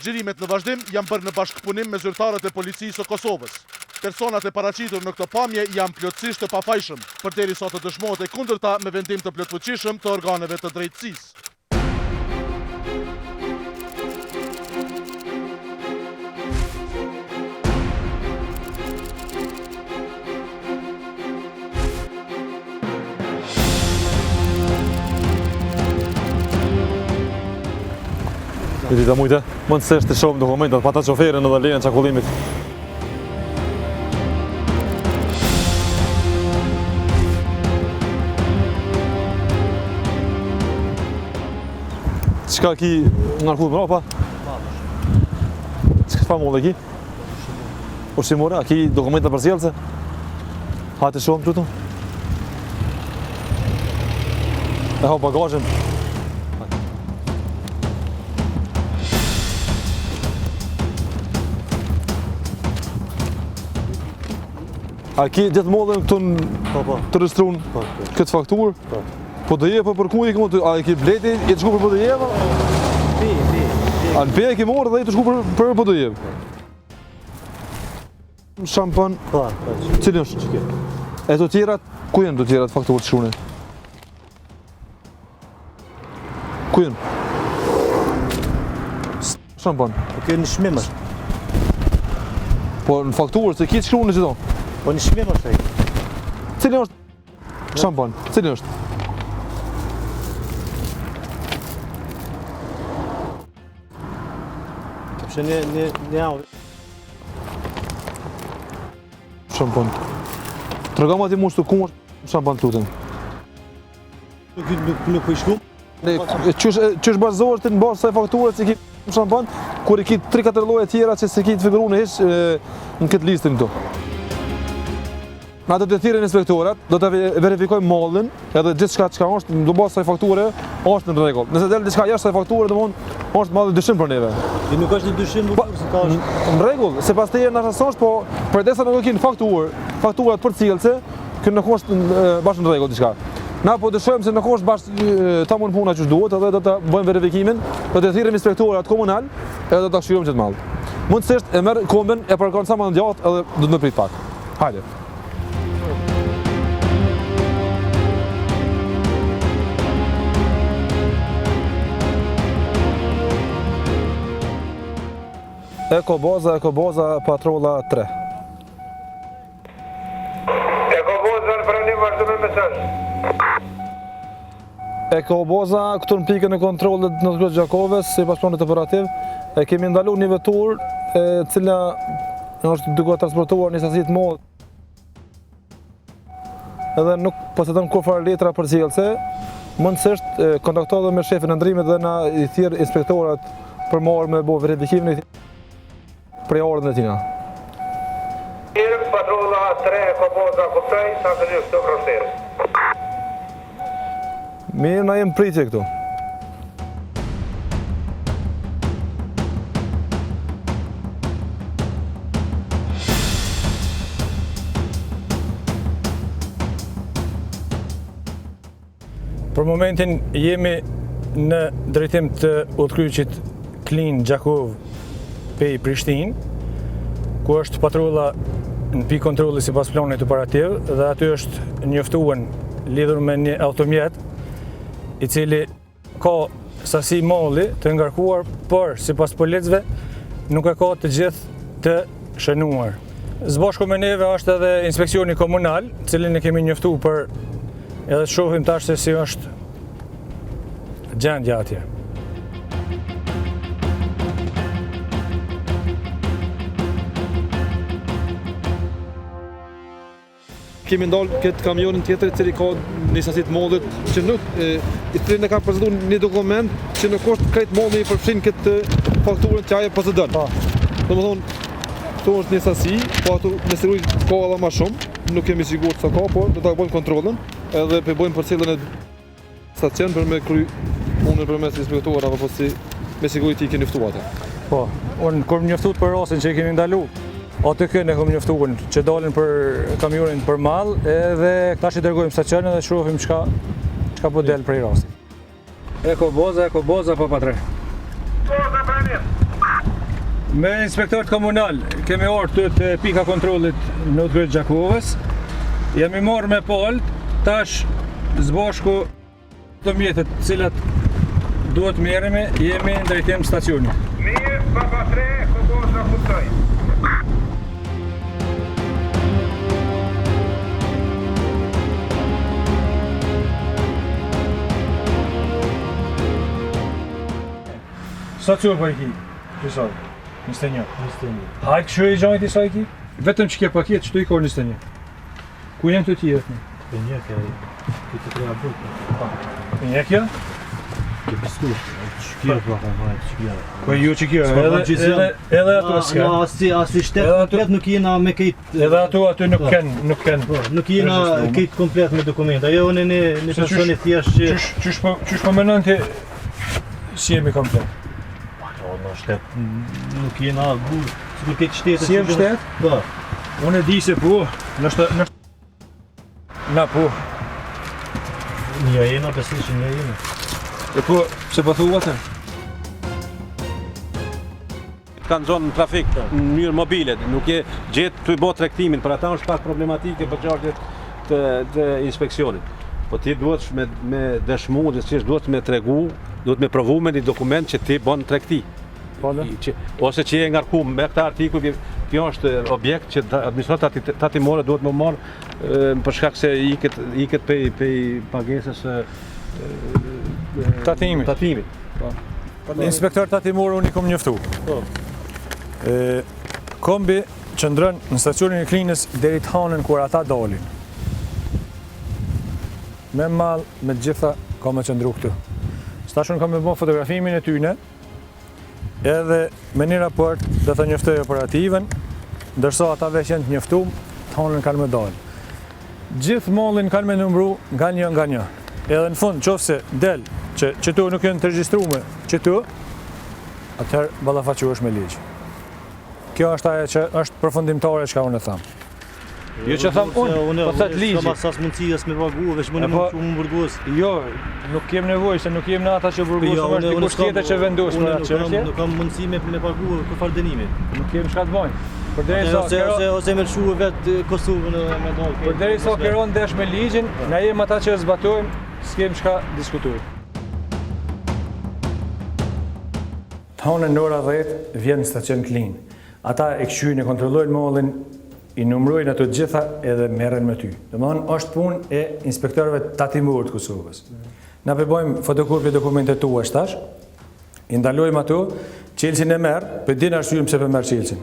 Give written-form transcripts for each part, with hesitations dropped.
Xhirimet në vazhdim janë bërë në bashkëpunim me zyrtarët e policisë së Kosovës. Personat e paraqitur në këtë pamje janë plotësisht të pafajshëm, përderisa të dëshmohet e kundërta me vendim të plotfuqishëm të organeve të drejtësisë. I dita mujte, mund të sesh të shohim dokumentat, pa ta qoferin edhe lejen çakullimit. Qka ki ngarkull më ropa? Qka fa molle ki? Ushqimore, a ki dokumenta për sjellse? Hajde shohim këtu. E ha bagazhin. A ki gjithë mollën këtu të registruar këtë fakturë? Po do je për ku i këmu? A ki bleti, i të shku për PDJ? A në pe e ki morë dhe i të shku për PDJ? Shampan, cilin është? E të tjerat, ku jenë të tjerat fakturë të shune? Ku jenë? Shampan? Po kjo në shmim është. Po në fakturë, se ki të shkruan në gjitho? Po në shmim është e. Cilin është? Shampan, cilin është? Që një avë. Shampan. Të regama ti mushtu ku është shampan të lutem? Nuk i shku? Qësh bazohet të në basë saj fakturët që ki shampan, kur i ki 3-4 lloje tjera që se ki të figuru në hish në këtë listin këtu. Na do të thirrën inspektorat, do të verifikojmë mallin, edhe gjithçka çka është, do bazë saj fakture është në rregull. Nëse del diçka jashtë saj fakture, domthonë është madh dyshim për neve. I nuk është një dyshim, nuk se ka është. Në rregull, sepas teje na shasosh, po përdesa nuk kin fakturat për cilëse, që nuk është bashkë në rregull diçka. Na po dëshojmë se nuk është bashkë ta mund puna që duhet, edhe do të bëjmë verifikimin, do të thirrëm inspektorat komunal, edhe do ta shkruajmë gjithë mall. Mundësisht e merr kombën, e parkon sa më gjatë edhe do të më prit pak. Hajde. Ekoboza, patrolla 3. Ekoboza në pranim vazhdo me mesazh. Ekoboza, këtu në pikën e kontrollit në Zgjat Gjakovës, sipas planit operativ, e kemi ndaluar një vetur e cila është duke transportuar një sasi të madhe. Edhe nuk posedon kurfar letra përcjellse, mundësisht kontaktohet me shefin e ndrimit dhe na i thirr inspektorat për marrë me bo verifikimin prej ordën e tina. Patrolla 3, Ekoboza, kuptoj, sa të një këtë vërësirë. Mirë, na jem pritje këtu. Për momentin jemi në drejtim të udhkryqit Klin Gjakov Pej Prishtinë, ku është patrulla në pikë kontrolli sipas planit operativ dhe aty është njoftuar lidhur me një automjet i cili ka sasi malli të ngarkuar, por sipas policëve nuk e ka të gjithë të shënuar. Së bashku me neve është edhe inspeksioni komunal, cilin e kemi njoftuar për edhe të shohim tash se si është gjendja atje. Kemi ndalë këtë kamionin tjetër i cili ka një sasi të mallit që nuk i cilin e ka prezantuar një dokument që nuk është krejt malli i përfshin këtë fakturën që ajo posedon. Domethënë, këtu është një sasi, po ato nëse rrit ka edhe më shumë, nuk kemi sigurt sa ka, por do ta bëjmë kontrollin, edhe pe bëjmë përcjelljen e stacion për me kry punën përmes inspektorat apo si me siguri ti keni njoftuar atë. Po, unë kur më njoftuat për rastin që i kemi ndaluar. Aty kënë e kom njoftuar që dalin për kamionin për mall, edhe tash i dërgojmë stacionin dhe shohim çka po del prej rastit. Ekoboza, po patre. Boza pranim. Me inspektorët komunal kemi ardhur të pika kontrollit në Kryet Gjakovës. Jemi marrë me palët, tash zbashku të mjetet cilat duhet merremi, jemi në drejtim stacioni. Mirë, Papa 3, Kopoza kuptoj. Sa qërë për i ki? Kësaj? 21. Hajtë këshu e gjajt i sa i ki? Vetëm që ke paket, që tu i ka 21. Ku jenë të tjerët një? Për një këtë të treja burë. Për një kja? Ke biskush, që kja për hajtë, që kja. Po ju që kja, edhe ato s'ka. Asi shtetë komplet nuk jena me kejt... Edhe ato nuk ken. Nuk jena kejt komplet me dokumenta. Jo, në një personi thjesht që... Qysh po menon ti si jemi komplet? Në shtetë nuk jena burë, sikur këtë shtetë... Si jem shtetë? Po. Unë e di se po, na po. Një jena, besi që një jena. E po, se po thua atë? Kanë zonë në trafik në mënyrë mobile, nuk je gjetë të i bo tregtimin, për ata është pak problematike për gjartjet të inspeksionit. Po ti duhet me dëshmu, duhet me tregu, duhet me provu me një dokument që ti bon tregti. Ose që je ngarkuar me këtë artikull, kjo është objekt që administrata tatimore duhet më marrë për shkak se iket pej pagesës tatimit. Inspektor tatimor unë i kom njoftu. Kombi qëndron në stacionin e Klinës deri të hanën kur ata dalin. Me mall, me gjitha ka me qëndru këtu. Stashun kam me bo fotografimin e tyne, edhe me një raport dhe të njoftoj operativën, ndërsa ata veç janë të njoftum, të hanën kanë me dalë. Gjithë mallin kanë me numru nga një. Edhe në fund, qofse del që qëtu nuk janë të regjistrume qëtu, atëherë ballafaqohesh me ligj. Kjo është ajo që është përfundimtare që unë e tham. Jo që tham unë, po thot ligji. Unë s'kam as mundësias me pagu, veç më shumë burgos. Jo, nuk kem nevojë se nuk jem në ata që burgosëm, është dikush tjetër që vendos për atë çështje. Nuk kam mundësi me pagu kufar dënimi. Nuk kem çka të bëjmë. Përderisa ose me lshu vet Kosovën me dal. Përderisa keron desh me ligjin, na jem ata që zbatojmë, s'kem çka diskutojmë. Hanën në ora 10 vjen në stacion Klin. Ata e këshyjnë e kontrollojnë mallin, i numrojnë ato të gjitha edhe merren me ty. Domethënë është punë e inspektorëve tatimor të Kosovës. Na bëjmë fotokopje dokumentet tua tash, i ndalojmë ato, Çelsin e merr, për din arsyem pse po merr Çelsin.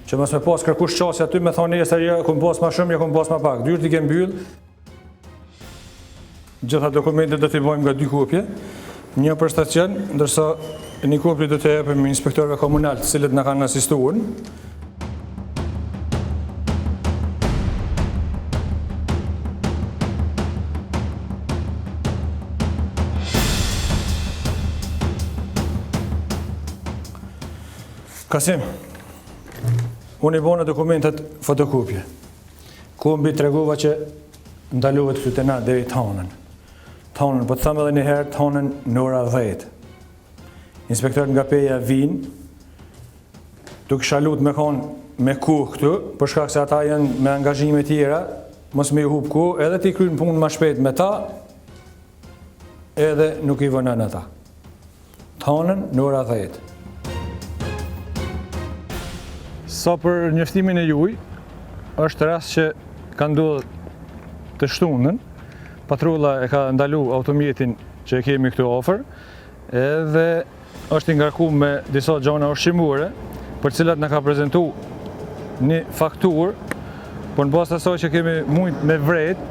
Që mos me pas kërkush çasja aty me thonë se ja kum pas më shumë, ja kum pas më pak. Dyrt i ke mbyll. Gjitha dokumentet do t'i bëjmë nga 2 kopje, një për stacion, ndërsa një kopje do të jepim inspektorëve komunal, të cilët na kanë asistuar. Kasim, unë i bona dokumentet fotokopje. Kombi tregova që ndalohet këtu të na deri të hanën. Të hanën, po të thamë edhe një herë të hanën në ora 10. Inspektorët nga peja vinë, të këshalut me konë me kohë këtu, për shkak se ata janë me angazhime tjera, mos me i hub kohë, edhe ti krynë punë më shpejt me ta, edhe nuk i vënën ata. Të hanën në ora 10. Sa për njoftimin e juj, është rast që ka ndodhur të shtunën, patrulla e ka ndalu automjetin që e kemi këtu afër, edhe është i ngarkuar me disa gjana ushqimore, për cilat na ka prezantuar një fakturë, por në bazë të asaj që kemi mujt me vret,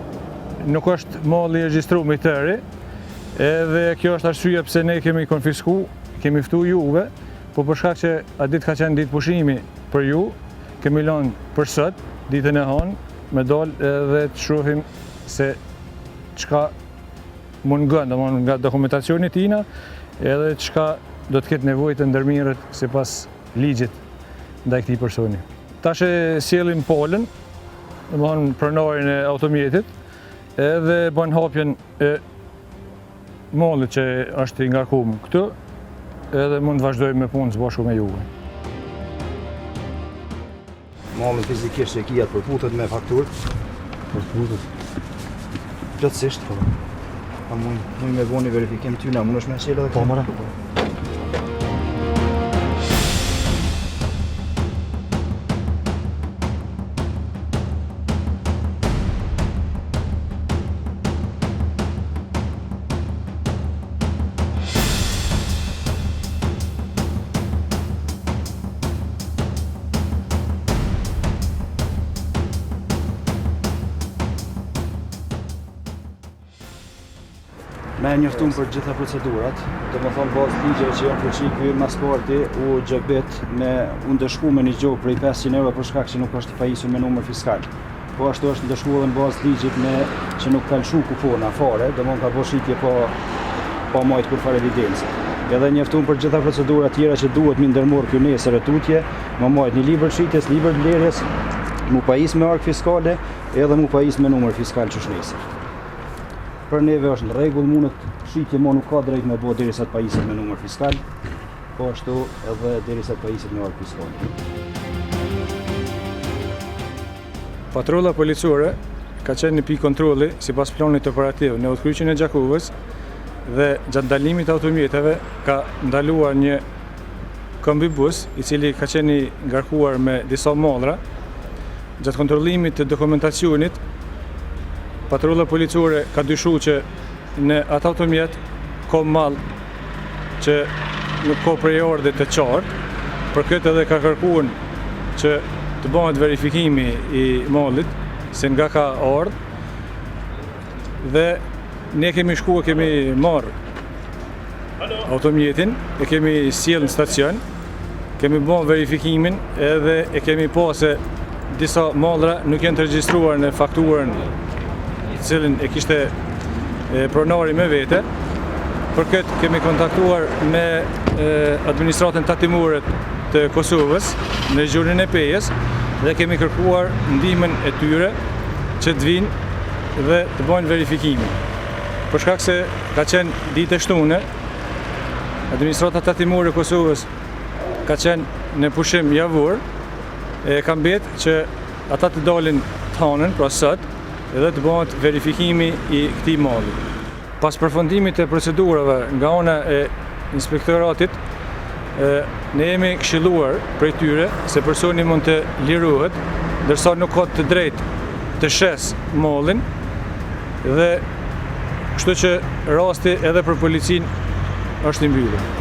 nuk është malli i regjistruar i tëri, edhe kjo është arsyeja pse ne kemi konfiskuar, kemi ftuar juve, po për shkak që atë ditë ka qenë ditë pushimi për ju, kemi lënë për sot, ditën e hanë, me dal edhe të shohim se çka mungon, domthonë nga dokumentacioni tina, edhe çka do të ketë nevojë të ndërmirret sipas ligjit ndaj këtij personi. Tash e sjellim polën, domthonë pronarin e automjetit, edhe bën hapjen e mallit që është i ngarkuar këtu, edhe mund të vazhdojmë me punë së bashku me juve. mallin fizikisht që kia të përputet me fakturë. Përputet. Plotësisht, po. Pa mund me voni verifikim ty na, mund është me qelë edhe Po, mëre. Me njoftum për gjitha procedurat, do më thonë bazë ligje që janë përqi ky masporti u gjëkbet me ndëshku me një gjohë prej 500 euro për shkak që nuk është i pajisur me numër fiskal. Po ashtu është ndëshku edhe në bazë ligjit me që nuk ka lshu kupona fare, do më ka bo shitje pa majtë kur fare evidencë. Edhe njoftum për gjitha procedurat tjera që duhet mi ndërmor ky nesër e tutje, më majtë një libër shitjes, libër blerjes, mu pajis me ark fiskale edhe mu pajis me numër fiskal që shnesër. Për neve është në rregull, mundet shitje mo nuk ka drejt me bo derisa të pajiset me numër fiskal, po ashtu edhe derisa të pajiset me ark fiskal. Patrolla policore ka qenë në pikë kontrolli sipas planit operativ në udhkryqjen e Gjakuvës dhe gjatë ndalimit të automjeteve ka ndaluar një kombibus i cili ka qenë i ngarkuar me disa mallra. Gjatë kontrollimit të dokumentacionit, patrolla policore ka dyshuar që në atë automjet ka mall që nuk ka prej orde të qartë, për këtë edhe ka kërkuar që të bëhet verifikimi i mallit se nga ka ardhur dhe ne kemi shkuar, kemi marrë automjetin, e kemi sjellë në stacion, kemi bën verifikimin edhe e kemi pa se disa mallra nuk janë të regjistruar në fakturën cilën e kishte pronari me vete. Për këtë kemi kontaktuar me administratën tatimore të Kosovës në zgjurin e Pejës dhe kemi kërkuar ndihmën e tyre që të vinë dhe të bëjnë verifikimin. Për shkak se ka qenë ditë e shtune, administrata tatimore e Kosovës ka qenë në pushim javor, e ka mbetë që ata të dalin të hanën, pra sot, edhe të bëhet verifikimi i këtij malli. Pas përfundimit të procedurave nga ana e inspektoratit, ne jemi këshilluar prej tyre se personi mund të lirohet, ndërsa nuk ka të drejtë të shes mallin dhe kështu që rasti edhe për policinë është i mbyllur.